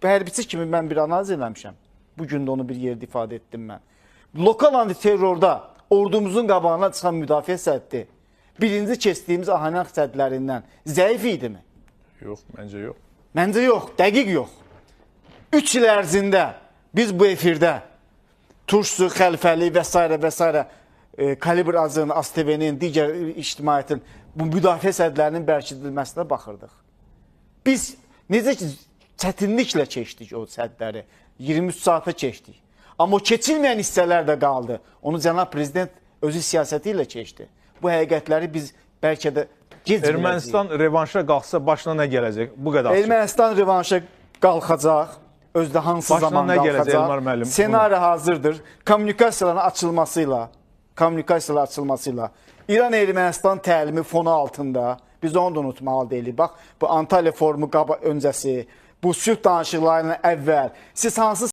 hərbiçi kimi mən bir analiz eləmişəm. Bugün də onu bir yerdə ifadə etdim mən. Lokal antiterrorda ordumuzun qabağına çıxan müdafiə səddi birinci keçdiyimiz Ahanaq sədlərindən zəif idimi? Yox, məncə yox. Məncə yox, dəqiq yox. 3 il ərzində biz bu efirdə Turşsu, Xəlfəli və s. Kalibr Azın, ASTV-nin, digər ictimaiyyətin bu müdafiə sədlərinin bərkidilməsinə baxırdıq. Biz necə ki çətinliklə keçdik o sədləri, 23 saata keçdik. Amma o keçilməyən hissələr də qaldı. Onu cənab prezident özü siyasəti ilə keçdi. Bu həqiqətləri biz bəlkə də gec biləcəyik. Ermənistan revanşa qalxsa başına nə gələcək? Bu qədər açıq. Ermənistan revanşa qalxacaq. Özdə hansı Başına zaman nə gələcək Elmar qalxacaq? müəllim? Senari hazırdır. Kommunikasiyaların açılmasıyla İran-Ermənistan təlimi fonu altında biz onu da unutmalı deyilik. Bax, bu Antalya forumu öncəsi, bu sülh danışıqlarından əvvəl siz hansı